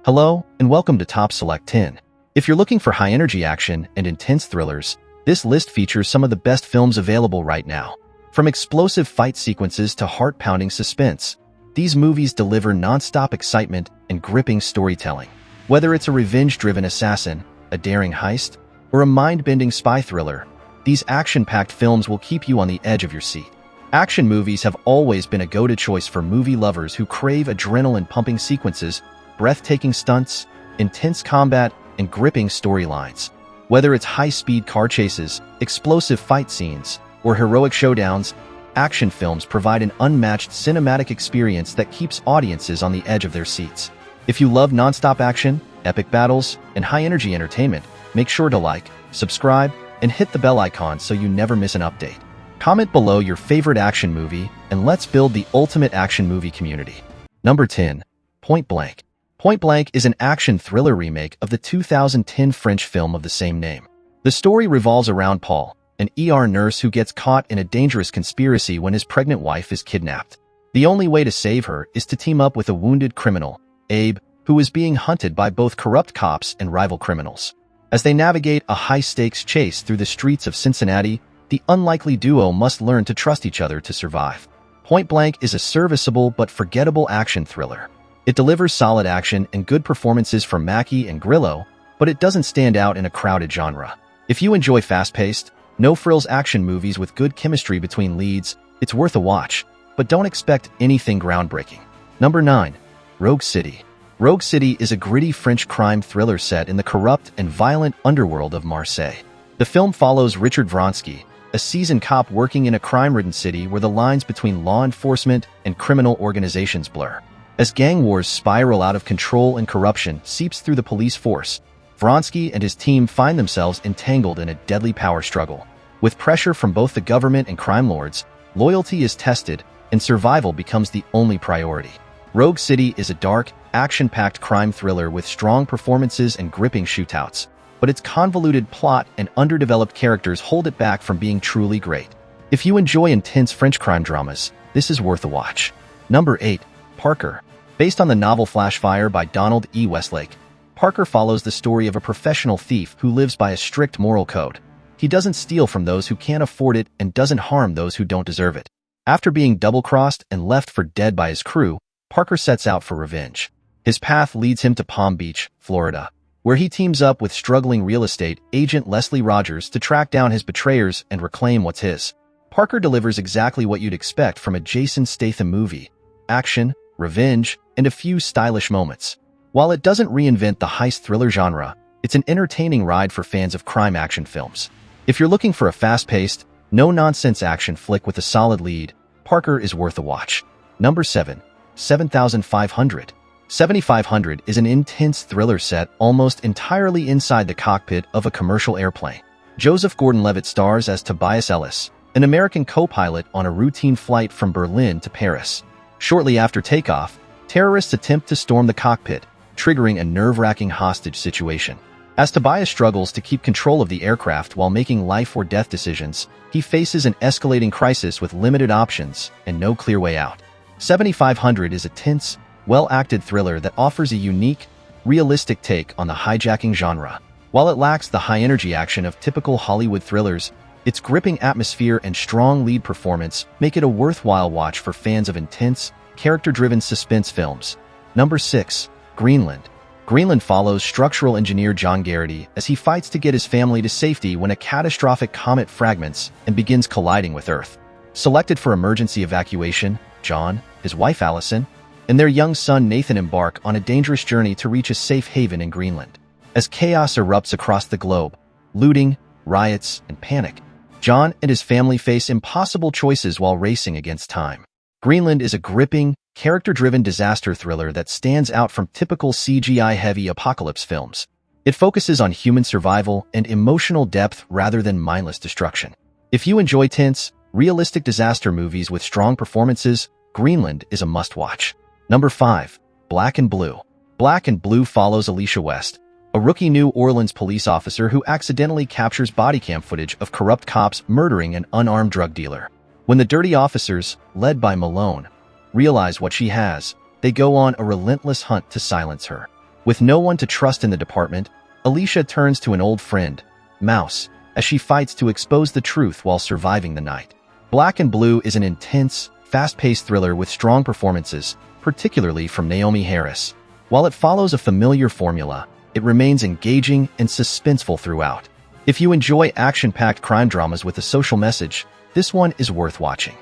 Hello, and welcome to Top Select 10. If you're looking for high-energy action and intense thrillers, this list features some of the best films available right now. From explosive fight sequences to heart-pounding suspense, these movies deliver non-stop excitement and gripping storytelling. Whether it's a revenge-driven assassin, a daring heist, or a mind-bending spy thriller, these action-packed films will keep you on the edge of your seat. Action movies have always been a go-to choice for movie lovers who crave adrenaline-pumping sequences, breathtaking stunts, intense combat, and gripping storylines. Whether it's high-speed car chases, explosive fight scenes, or heroic showdowns, action films provide an unmatched cinematic experience that keeps audiences on the edge of their seats. If you love non-stop action, epic battles, and high-energy entertainment, make sure to like, subscribe, and hit the bell icon so you never miss an update. Comment below your favorite action movie, and let's build the ultimate action movie community. Number 10. Point Blank. Point Blank is an action thriller remake of the 2010 French film of the same name. The story revolves around Paul, an ER nurse who gets caught in a dangerous conspiracy when his pregnant wife is kidnapped. The only way to save her is to team up with a wounded criminal, Abe, who is being hunted by both corrupt cops and rival criminals. As they navigate a high-stakes chase through the streets of Cincinnati, the unlikely duo must learn to trust each other to survive. Point Blank is a serviceable but forgettable action thriller. It delivers solid action and good performances from Mackie and Grillo, but it doesn't stand out in a crowded genre. If you enjoy fast-paced, no-frills action movies with good chemistry between leads, it's worth a watch, but don't expect anything groundbreaking. Number 9. Rogue City. Rogue City is a gritty French crime thriller set in the corrupt and violent underworld of Marseille. The film follows Richard Vronsky, a seasoned cop working in a crime-ridden city where the lines between law enforcement and criminal organizations blur. As gang wars spiral out of control and corruption seeps through the police force, Vronsky and his team find themselves entangled in a deadly power struggle. With pressure from both the government and crime lords, loyalty is tested and survival becomes the only priority. Rogue City is a dark, action-packed crime thriller with strong performances and gripping shootouts, but its convoluted plot and underdeveloped characters hold it back from being truly great. If you enjoy intense French crime dramas, this is worth a watch. Number 8. Parker. Based on the novel Flash Fire by Donald E. Westlake, Parker follows the story of a professional thief who lives by a strict moral code. He doesn't steal from those who can't afford it and doesn't harm those who don't deserve it. After being double-crossed and left for dead by his crew, Parker sets out for revenge. His path leads him to Palm Beach, Florida, where he teams up with struggling real estate agent Leslie Rogers to track down his betrayers and reclaim what's his. Parker delivers exactly what you'd expect from a Jason Statham movie: action, revenge, and a few stylish moments. While it doesn't reinvent the heist thriller genre, it's an entertaining ride for fans of crime action films. If you're looking for a fast-paced, no-nonsense action flick with a solid lead, Parker is worth a watch. Number 7. 7500. 7500 is an intense thriller set almost entirely inside the cockpit of a commercial airplane. Joseph Gordon-Levitt stars as Tobias Ellis, an American co-pilot on a routine flight from Berlin to Paris. Shortly after takeoff, terrorists attempt to storm the cockpit, triggering a nerve-wracking hostage situation. As Tobias struggles to keep control of the aircraft while making life-or-death decisions, he faces an escalating crisis with limited options and no clear way out. 7500 is a tense, well-acted thriller that offers a unique, realistic take on the hijacking genre. While it lacks the high-energy action of typical Hollywood thrillers, its gripping atmosphere and strong lead performance make it a worthwhile watch for fans of intense, character-driven suspense films. Number 6. Greenland. Greenland follows structural engineer John Garrity as he fights to get his family to safety when a catastrophic comet fragments and begins colliding with Earth. Selected for emergency evacuation, John, his wife Allison, and their young son Nathan embark on a dangerous journey to reach a safe haven in Greenland. As chaos erupts across the globe, looting, riots, and panic, John and his family face impossible choices while racing against time. Greenland is a gripping, character-driven disaster thriller that stands out from typical CGI-heavy apocalypse films. It focuses on human survival and emotional depth rather than mindless destruction. If you enjoy tense, realistic disaster movies with strong performances, Greenland is a must-watch. Number 5. Black and Blue. Black and Blue follows Alicia West, a rookie New Orleans police officer who accidentally captures body cam footage of corrupt cops murdering an unarmed drug dealer. When the dirty officers, led by Malone, realize what she has, they go on a relentless hunt to silence her. With no one to trust in the department, Alicia turns to an old friend, Mouse, as she fights to expose the truth while surviving the night. Black and Blue is an intense, fast-paced thriller with strong performances, particularly from Naomi Harris. While it follows a familiar formula, it remains engaging and suspenseful throughout. If you enjoy action-packed crime dramas with a social message, this one is worth watching.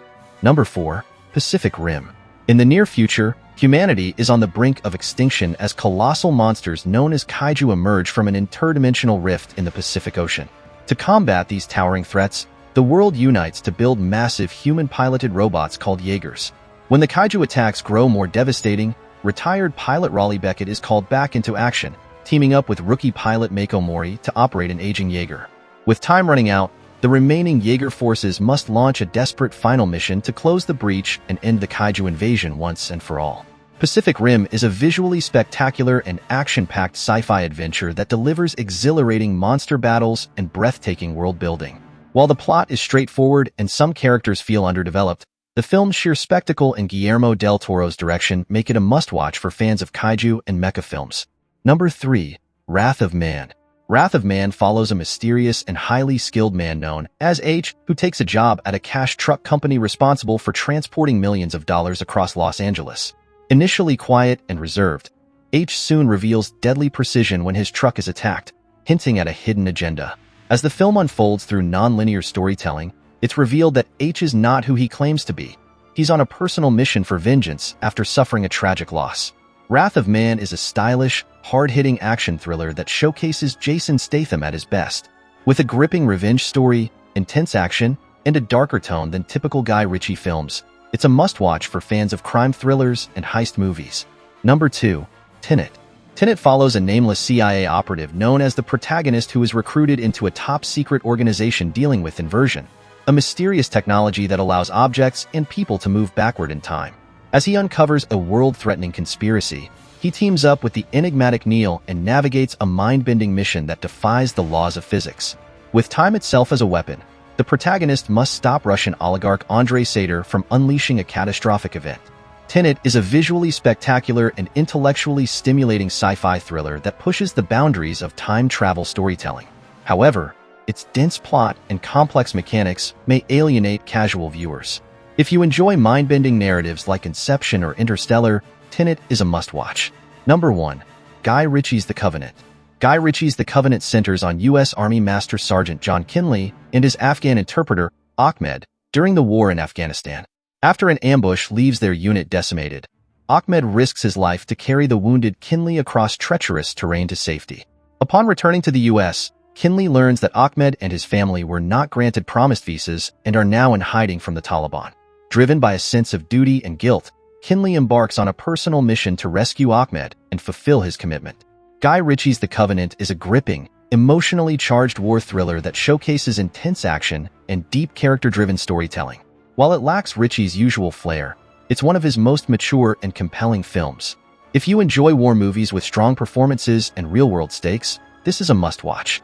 Number 4. Pacific Rim. In the near future, humanity is on the brink of extinction as colossal monsters known as kaiju emerge from an interdimensional rift in the Pacific Ocean. To combat these towering threats, the world unites to build massive human-piloted robots called Jaegers. When the kaiju attacks grow more devastating, retired pilot Raleigh Beckett is called back into action, teaming up with rookie pilot Mako Mori to operate an aging Jaeger. With time running out, the remaining Jaeger forces must launch a desperate final mission to close the breach and end the kaiju invasion once and for all. Pacific Rim is a visually spectacular and action-packed sci-fi adventure that delivers exhilarating monster battles and breathtaking world-building. While the plot is straightforward and some characters feel underdeveloped, the film's sheer spectacle and Guillermo del Toro's direction make it a must-watch for fans of kaiju and mecha films. Number 3. Wrath of Man. Wrath of Man follows a mysterious and highly skilled man known as H, who takes a job at a cash truck company responsible for transporting millions of dollars across Los Angeles. Initially quiet and reserved, H soon reveals deadly precision when his truck is attacked, hinting at a hidden agenda. As the film unfolds through non-linear storytelling, it's revealed that H is not who he claims to be. He's on a personal mission for vengeance after suffering a tragic loss. Wrath of Man is a stylish, hard-hitting action thriller that showcases Jason Statham at his best. With a gripping revenge story, intense action, and a darker tone than typical Guy Ritchie films, it's a must-watch for fans of crime thrillers and heist movies. Number 2. Tenet. Tenet follows a nameless CIA operative known as the protagonist who is recruited into a top-secret organization dealing with inversion, a mysterious technology that allows objects and people to move backward in time. As he uncovers a world-threatening conspiracy, he teams up with the enigmatic Neo and navigates a mind-bending mission that defies the laws of physics. With time itself as a weapon, the protagonist must stop Russian oligarch Andrei Sater from unleashing a catastrophic event. Tenet is a visually spectacular and intellectually stimulating sci-fi thriller that pushes the boundaries of time travel storytelling. However, its dense plot and complex mechanics may alienate casual viewers. If you enjoy mind-bending narratives like Inception or Interstellar, Tenet is a must-watch. Number 1. Guy Ritchie's The Covenant. Guy Ritchie's The Covenant centers on U.S. Army Master Sergeant John Kinley and his Afghan interpreter, Ahmed, during the war in Afghanistan. After an ambush leaves their unit decimated, Ahmed risks his life to carry the wounded Kinley across treacherous terrain to safety. Upon returning to the U.S., Kinley learns that Ahmed and his family were not granted promised visas and are now in hiding from the Taliban. Driven by a sense of duty and guilt, Kinley embarks on a personal mission to rescue Ahmed and fulfill his commitment. Guy Ritchie's The Covenant is a gripping, emotionally charged war thriller that showcases intense action and deep character-driven storytelling. While it lacks Ritchie's usual flair, it's one of his most mature and compelling films. If you enjoy war movies with strong performances and real-world stakes, this is a must-watch.